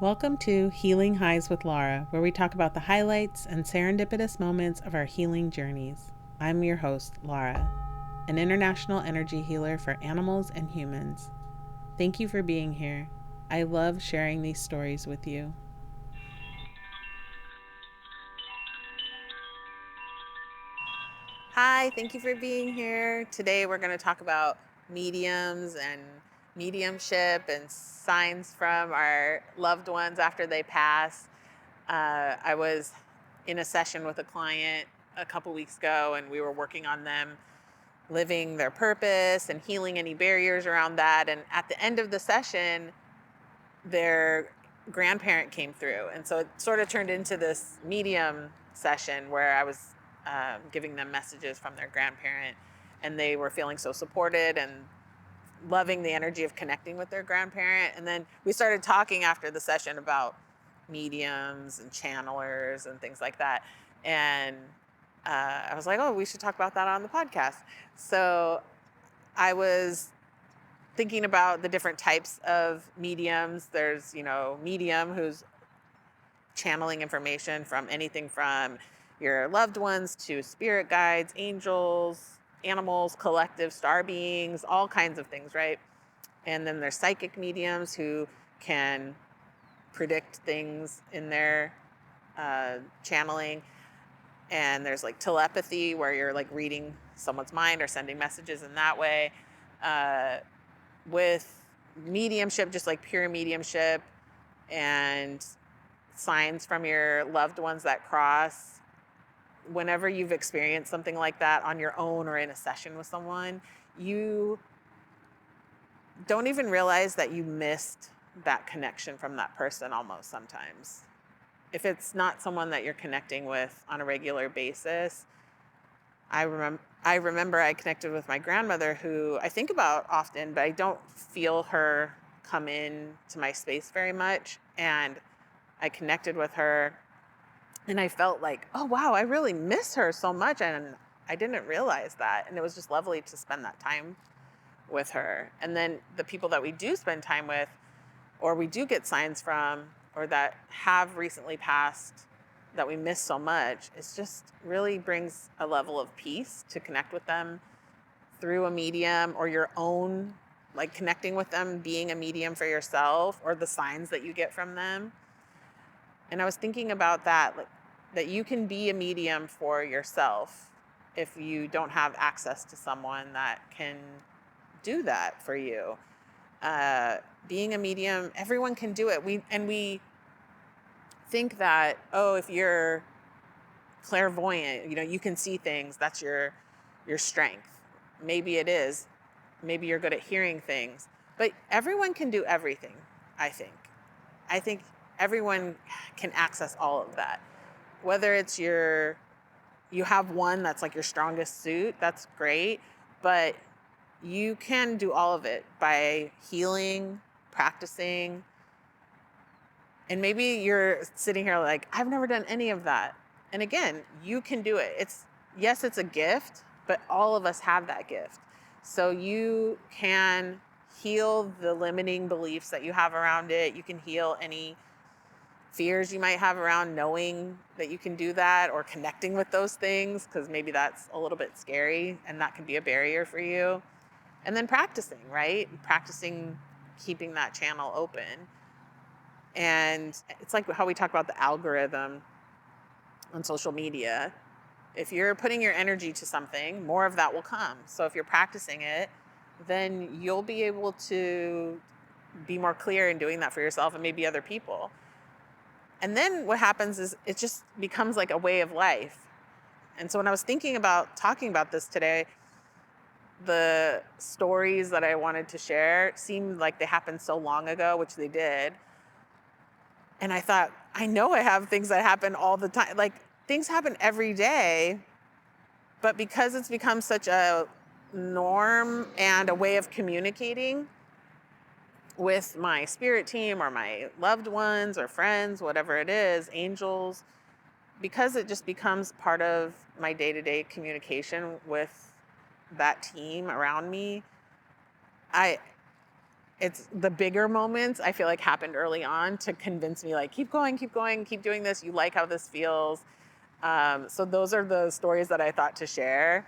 Welcome to Healing Highs with Lara, where we talk about the highlights and serendipitous moments of our healing journeys. I'm your host, Lara, an international energy healer for animals and humans. Thank you for being here. I love sharing these stories with you. Hi, thank you for being here. Today we're going to talk about mediums and mediumship and signs from our loved ones after they pass. I was in a session with a client a couple weeks ago, and we were working on them living their purpose and healing any barriers around that. And at the end of the session, their grandparent came through. And so it sort of turned into this medium session where I was giving them messages from their grandparent, and they were feeling so supported and loving the energy of connecting with their grandparent. And then we started talking after the session about mediums and channelers and things like that. And I was like, oh, we should talk about that on the podcast. So I was thinking about the different types of mediums. There's, medium who's channeling information from anything from your loved ones to spirit guides, angels, animals, collective star beings, all kinds of things, right? And then there's psychic mediums who can predict things in their channeling. And there's like telepathy, where you're like reading someone's mind or sending messages in that way. With mediumship, just like pure mediumship and signs from your loved ones that cross, whenever you've experienced something like that on your own or in a session with someone, you don't even realize that you missed that connection from that person almost sometimes. If it's not someone that you're connecting with on a regular basis, I remember I connected with my grandmother, who I think about often, but I don't feel her come in to my space very much. And I connected with her, and I felt like, oh, wow, I really miss her so much. And I didn't realize that. And it was just lovely to spend that time with her. And then the people that we do spend time with, or we do get signs from, or that have recently passed that we miss so much, it just really brings a level of peace to connect with them through a medium, or your own, like connecting with them, being a medium for yourself, or the signs that you get from them. And I was thinking about that, like that you can be a medium for yourself if you don't have access to someone that can do that for you. Being a medium, everyone can do it. We think that, oh, if you're clairvoyant, you can see things, that's your strength. Maybe it is. Maybe you're good at hearing things. But everyone can do everything, I think. I think everyone can access all of that. Whether it's you have one that's like your strongest suit, that's great. But you can do all of it by healing, practicing. And maybe you're sitting here like, I've never done any of that. And again, you can do it. Yes, it's a gift, but all of us have that gift. So you can heal the limiting beliefs that you have around it. You can heal any fears you might have around knowing that you can do that, or connecting with those things, because maybe that's a little bit scary and that can be a barrier for you. And then practicing, right? Practicing keeping that channel open. And it's like how we talk about the algorithm on social media. If you're putting your energy to something, more of that will come. So if you're practicing it, then you'll be able to be more clear in doing that for yourself and maybe other people. And then what happens is it just becomes like a way of life. And so when I was thinking about talking about this today, the stories that I wanted to share seemed like they happened so long ago, which they did. And I thought, I know I have things that happen all the time. Like, things happen every day, but because it's become such a norm and a way of communicating with my spirit team or my loved ones or friends, whatever it is, angels, because it just becomes part of my day-to-day communication with that team around me, it's the bigger moments I feel like happened early on to convince me like, keep going, keep doing this. You like how this feels. So those are the stories that I thought to share.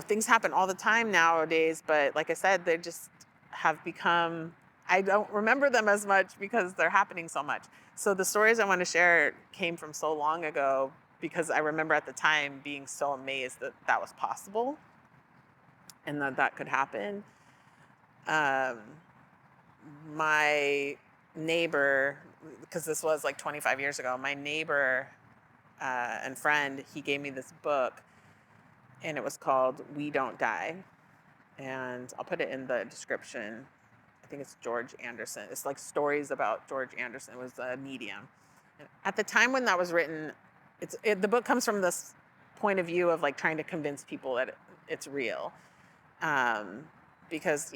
Things happen all the time nowadays, but like I said, they just have become, I don't remember them as much because they're happening so much. So the stories I want to share came from so long ago because I remember at the time being so amazed that that was possible and that that could happen. Um, my neighbor, because this was like 25 years ago, my neighbor and friend, he gave me this book and it was called We Don't Die. And I'll put it in the description. I think it's George Anderson. It's like stories about George Anderson. It was a medium. And at the time when that was written, the book comes from this point of view of like trying to convince people that it's real. Because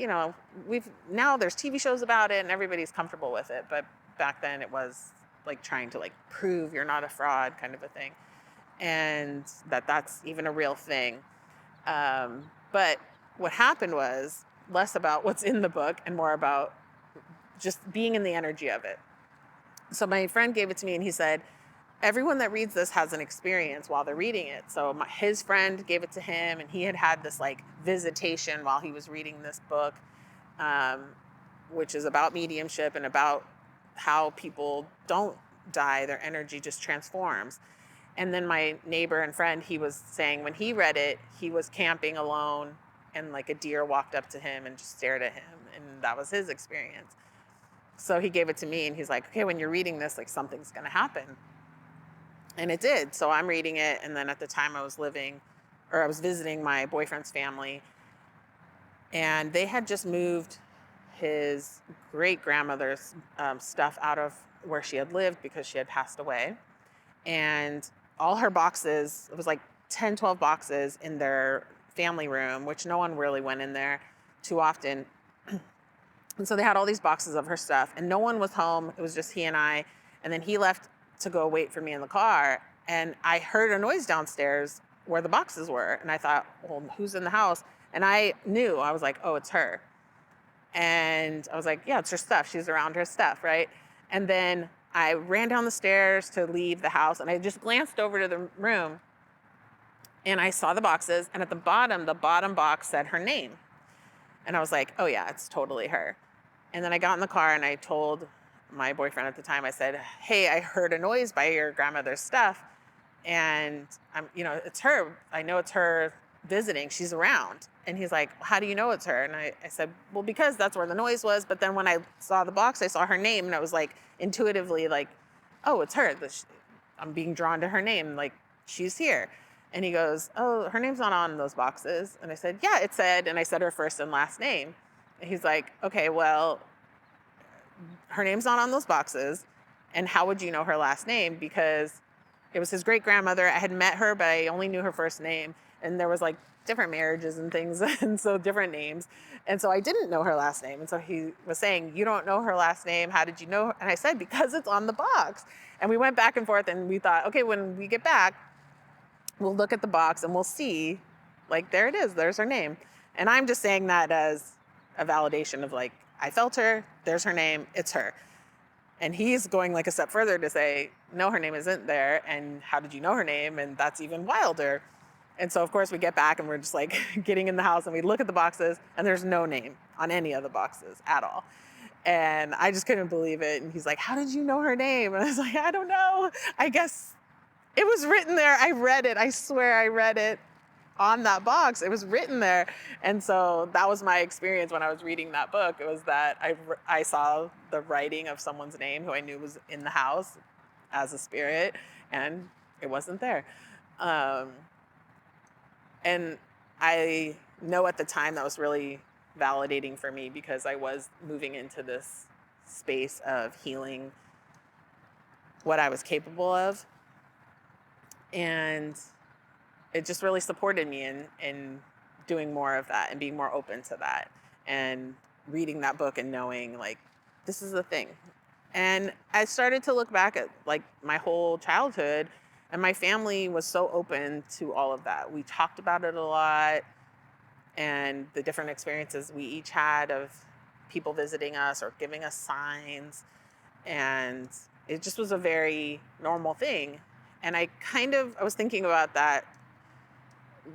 now there's TV shows about it and everybody's comfortable with it, but back then it was like trying to like prove you're not a fraud kind of a thing, and that's even a real thing. But what happened was less about what's in the book and more about just being in the energy of it. So my friend gave it to me and he said, everyone that reads this has an experience while they're reading it. So his friend gave it to him and he had this like visitation while he was reading this book, which is about mediumship and about how people don't die, their energy just transforms. And then my neighbor and friend, he was saying when he read it, he was camping alone and like a deer walked up to him and just stared at him. And that was his experience. So he gave it to me and he's like, okay, when you're reading this, like something's going to happen. And it did. So I'm reading it. And then at the time I was visiting my boyfriend's family, and they had just moved his great grandmother's stuff out of where she had lived because she had passed away. And all her boxes, it was like 10, 12 boxes in their family room, which no one really went in there too often. And so they had all these boxes of her stuff and no one was home. It was just he and I. And then he left to go wait for me in the car. And I heard a noise downstairs where the boxes were. And I thought, well, who's in the house? And I knew, I was like, oh, it's her. And I was like, yeah, it's her stuff. She's around her stuff, right? And then I ran down the stairs to leave the house and I just glanced over to the room and I saw the boxes, and at the bottom box said her name. And I was like, oh yeah, it's totally her. And then I got in the car and I told my boyfriend at the time, I said, hey, I heard a noise by your grandmother's stuff and it's her. I know it's her visiting. She's around. And he's like, how do you know it's her? And I said, well, because that's where the noise was. But then when I saw the box, I saw her name and I was like intuitively like, oh, it's her. I'm being drawn to her name. Like, she's here. And he goes, oh, her name's not on those boxes. And I said, yeah, it said, and I said her first and last name. And he's like, okay, well, her name's not on those boxes. And how would you know her last name? Because it was his great grandmother. I had met her, but I only knew her first name. And there was like different marriages and things, and so different names. And so I didn't know her last name. And so he was saying, you don't know her last name. How did you know her? And I said, because it's on the box. And we went back and forth and we thought, okay, when we get back, we'll look at the box and we'll see, like, there it is. There's her name. And I'm just saying that as a validation of like, I felt her. There's her name. It's her. And he's going like a step further to say, no, her name isn't there. And how did you know her name? And that's even wilder. And so, of course, we get back and we're just like getting in the house and we look at the boxes and there's no name on any of the boxes at all. And I just couldn't believe it. And he's like, how did you know her name? And I was like, I don't know. I guess it was written there. I read it. I swear I read it on that box. It was written there. And so that was my experience when I was reading that book. It was that I saw the writing of someone's name who I knew was in the house as a spirit, and it wasn't there. And I know at the time that was really validating for me because I was moving into this space of healing what I was capable of. And it just really supported me in doing more of that and being more open to that and reading that book and knowing like, this is the thing. And I started to look back at like my whole childhood, and my family was so open to all of that. We talked about it a lot. and the different experiences we each had of people visiting us or giving us signs. And it just was a very normal thing. And I was thinking about that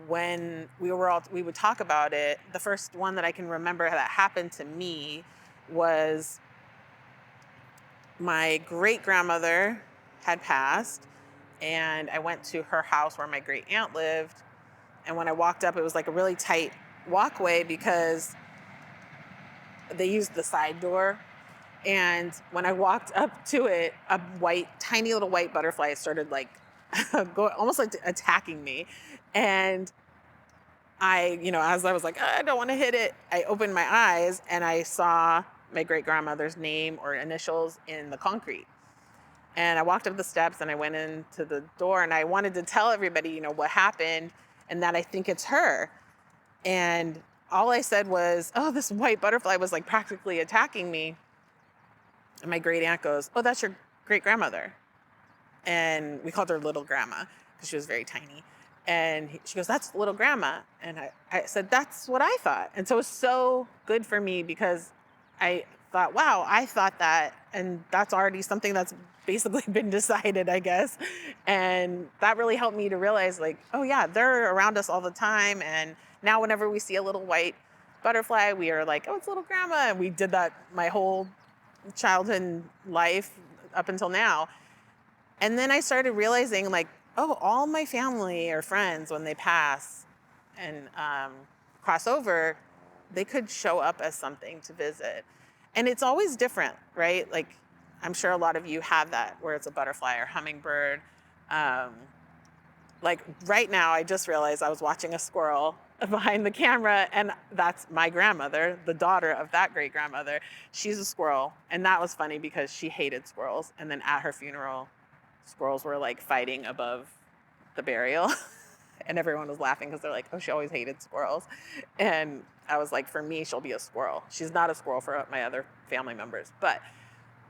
when we would talk about it. The first one that I can remember that happened to me was my great grandmother had passed, and I went to her house where my great aunt lived. And when I walked up, it was like a really tight walkway because they used the side door. And when I walked up to it, a tiny little white butterfly started like almost like attacking me. And as I was like, I don't want to hit it, I opened my eyes and I saw my great grandmother's name or initials in the concrete. And I walked up the steps and I went into the door and I wanted to tell everybody, what happened and that I think it's her. And all I said was, oh, this white butterfly was like practically attacking me. And my great aunt goes, oh, that's your great grandmother. And we called her little grandma because she was very tiny. And she goes, that's little grandma. And I said, that's what I thought. And so it was so good for me because I thought, wow, I thought that. And that's already something that's basically been decided, I guess. And that really helped me to realize like, oh yeah, they're around us all the time. And now whenever we see a little white butterfly, we are like, oh, it's little grandma. And we did that my whole childhood life up until now. And then I started realizing like, oh, all my family or friends, when they pass and cross over, they could show up as something to visit. And it's always different, right? Like, I'm sure a lot of you have that where it's a butterfly or hummingbird. Like right now, I just realized I was watching a squirrel behind the camera, and that's my grandmother, the daughter of that great grandmother. She's a squirrel. And that was funny because she hated squirrels. And then at her funeral, squirrels were like fighting above the burial. And everyone was laughing because they're like, oh, she always hated squirrels. And I was like, for me, she'll be a squirrel. She's not a squirrel for my other family members. But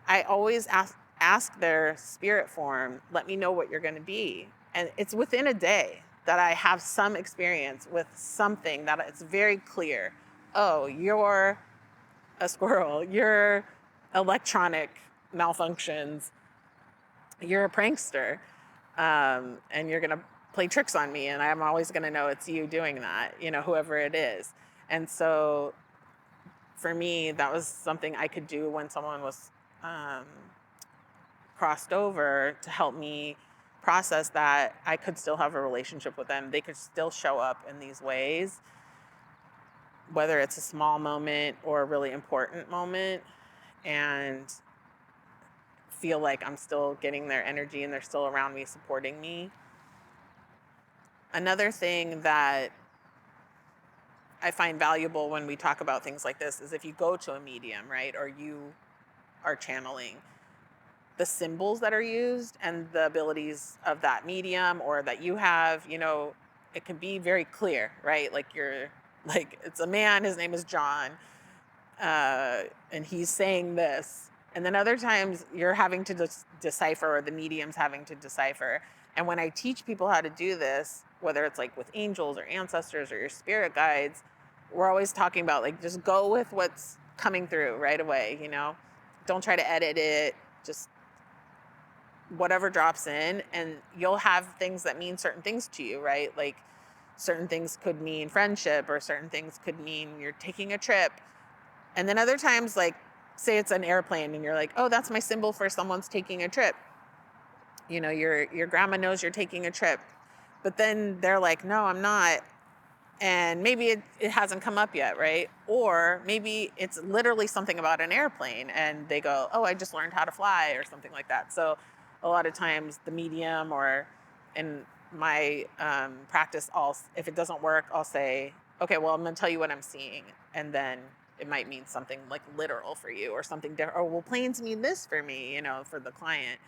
I always ask their spirit form, let me know what you're going to be. And it's within a day that I have some experience with something that it's very clear. Oh, you're a squirrel. Your electronic malfunctions. You're a prankster. And you're going to play tricks on me. And I'm always going to know it's you doing that, whoever it is. And so for me, that was something I could do when someone was crossed over to help me process that I could still have a relationship with them. They could still show up in these ways, whether it's a small moment or a really important moment, and feel like I'm still getting their energy and they're still around me, supporting me. Another thing that I find valuable when we talk about things like this is if you go to a medium, right, or you are channeling, the symbols that are used and the abilities of that medium or that you have, it can be very clear, right? Like it's a man, his name is John, and he's saying this. And then other times you're having to decipher, or the medium's having to decipher. And when I teach people how to do this, whether it's like with angels or ancestors or your spirit guides, we're always talking about like, just go with what's coming through right away, Don't try to edit it. Just whatever drops in, and you'll have things that mean certain things to you, right? Like certain things could mean friendship, or certain things could mean you're taking a trip. And then other times, like say it's an airplane and you're like, oh, that's my symbol for someone's taking a trip. Your grandma knows you're taking a trip, but then they're like, no, I'm not. And maybe it hasn't come up yet, right? Or maybe it's literally something about an airplane and they go, oh, I just learned how to fly or something like that. So a lot of times the medium, or in my practice, if it doesn't work, I'll say, okay, well, I'm going to tell you what I'm seeing. And then it might mean something like literal for you or something different. Or, well, planes mean this for me, for the client.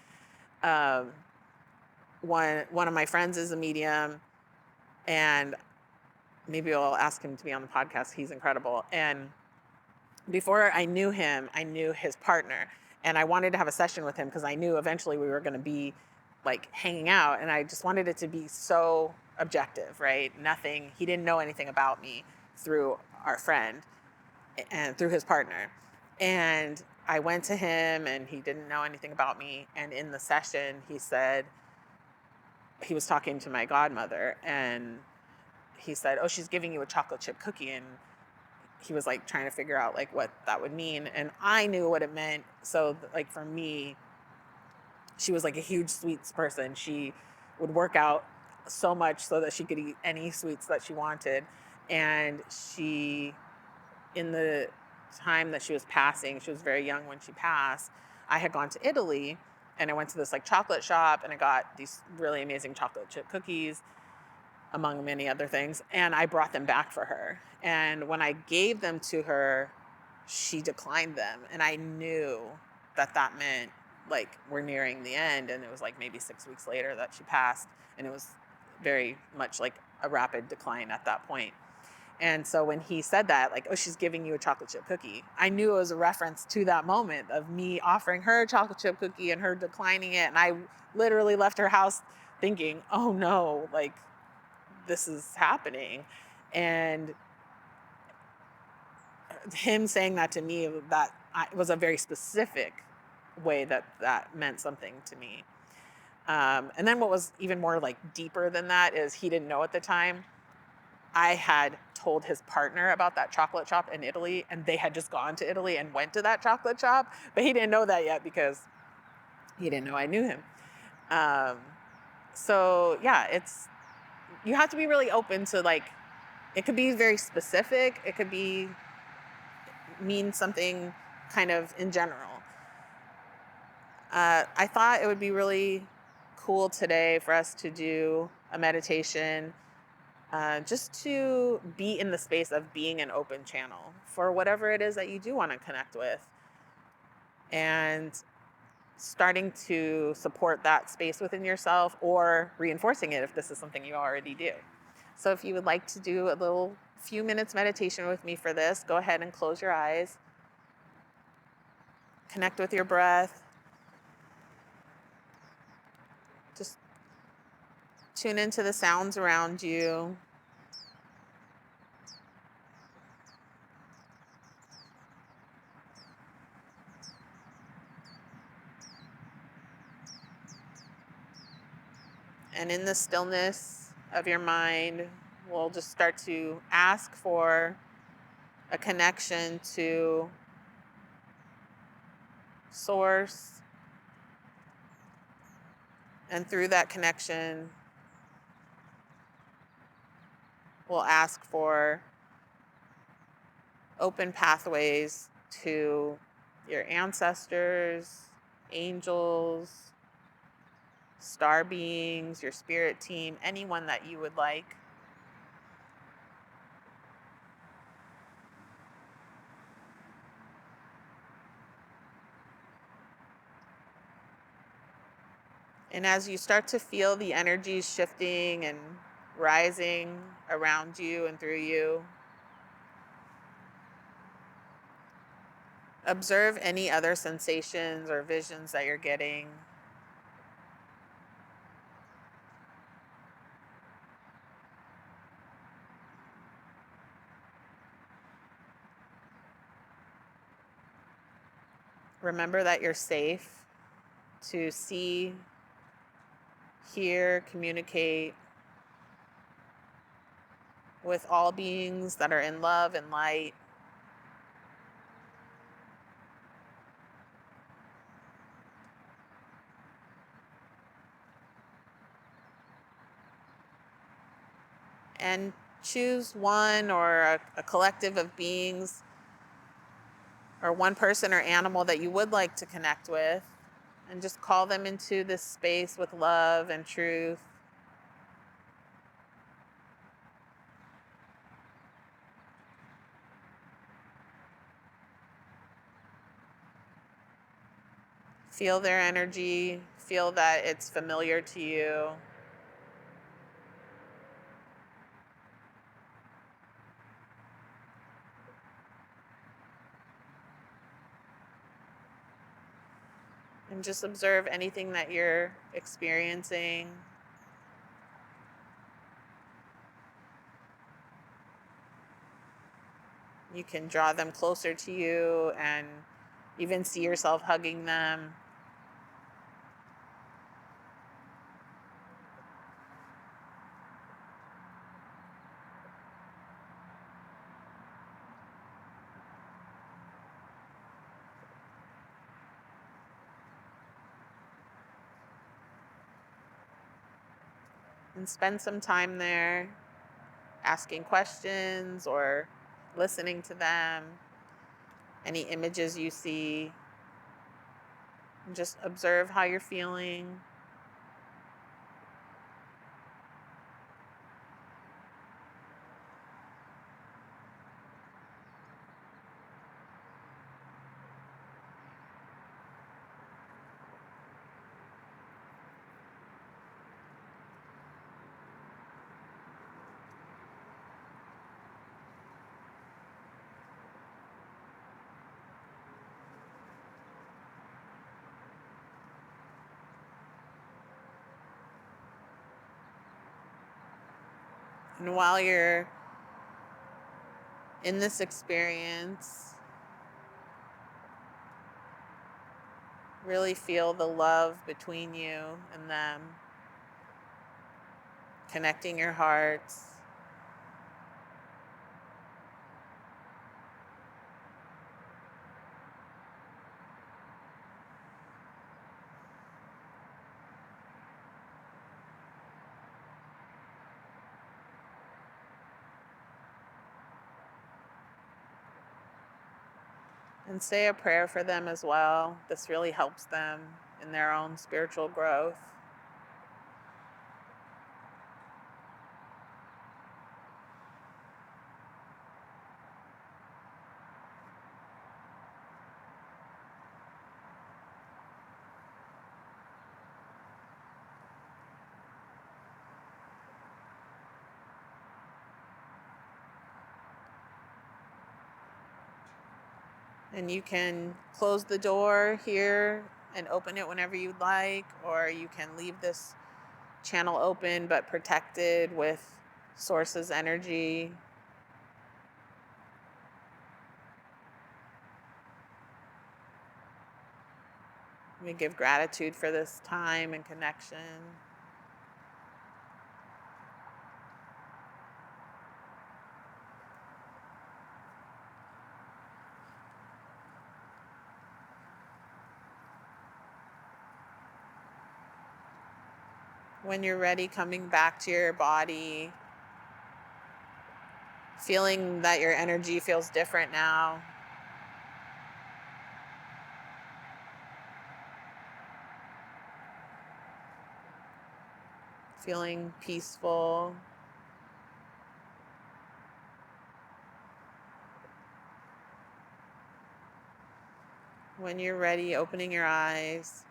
One of my friends is a medium, and maybe I'll ask him to be on the podcast. He's incredible. And before I knew him, I knew his partner. And I wanted to have a session with him because I knew eventually we were going to be like hanging out. And I just wanted it to be so objective, right? He didn't know anything about me. through our friend and through his partner. And I went to him and he didn't know anything about me. And in the session, he said, he was talking to my godmother and he said, "Oh, she's giving you a chocolate chip cookie." And he was like trying to figure out like what that would mean. And I knew what it meant. So like for me, she was like a huge sweets person. She would work out so much so that she could eat any sweets that she wanted. And she, in the time that she was passing, she was very young when she passed, I had gone to Italy and I went to this like chocolate shop and I got these really amazing chocolate chip cookies, among many other things. And I brought them back for her. And when I gave them to her, she declined them. And I knew that that meant like we're nearing the end. And it was like maybe 6 weeks later that she passed. And it was very much like a rapid decline at that point. And so when he said that, like, "Oh, she's giving you a chocolate chip cookie," I knew it was a reference to that moment of me offering her a chocolate chip cookie and her declining it. And I literally left her house thinking, "Oh no, like this is happening." And him saying that to me, that was a very specific way that that meant something to me. And then what was even more like deeper than that is he didn't know at the time. I had told his partner about that chocolate shop in Italy, and they had just gone to Italy and went to that chocolate shop, but he didn't know that yet because he didn't know I knew him. Um, so yeah, you have to be really open to like, it could be very specific. It could be mean something kind of in general. I thought it would be really cool today for us to do a meditation, just to be in the space of being an open channel for whatever it is that you do want to connect with, and starting to support that space within yourself or reinforcing it if this is something you already do. So if you would like to do a little few minutes meditation with me for this, go ahead and close your eyes. Connect with your breath. Just tune into the sounds around you. And in the stillness of your mind, we'll just start to ask for a connection to source. And through that connection, we'll ask for open pathways to your ancestors, angels, star beings, your spirit team, anyone that you would like. And as you start to feel the energies shifting and rising around you and through you, observe any other sensations or visions that you're getting. Remember that you're safe to see, hear, communicate with all beings that are in love and light. And choose one or a collective of beings or one person or animal that you would like to connect with, and just call them into this space with love and truth. Feel their energy, feel that it's familiar to you. And just observe anything that you're experiencing. You can draw them closer to you and even see yourself hugging them. And spend some time there asking questions or listening to them, any images you see. And just observe how you're feeling. And while you're in this experience, really feel the love between you and them, connecting your hearts. And say a prayer for them as well. This really helps them in their own spiritual growth. And you can close the door here and open it whenever you'd like, or you can leave this channel open but protected with Source's energy. We give gratitude for this time and connection. When you're ready, coming back to your body, feeling that your energy feels different now. Feeling peaceful. When you're ready, opening your eyes.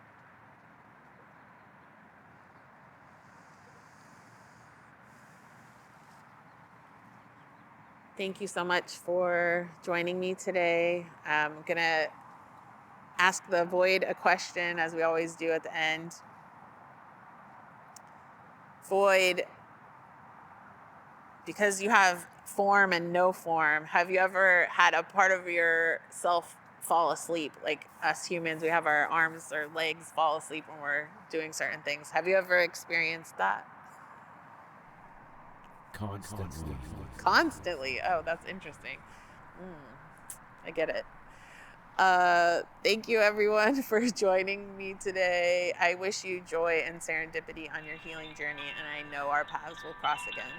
Thank you so much for joining me today. I'm going to ask the void a question, as we always do at the end. Void, because you have form and no form, have you ever had a part of yourself fall asleep? Like us humans, we have our arms or legs fall asleep when we're doing certain things. Have you ever experienced that? Constantly. Constantly. Oh, that's interesting. I get it. Thank you everyone for joining me today. I wish you joy and serendipity on your healing journey, and I know our paths will cross again.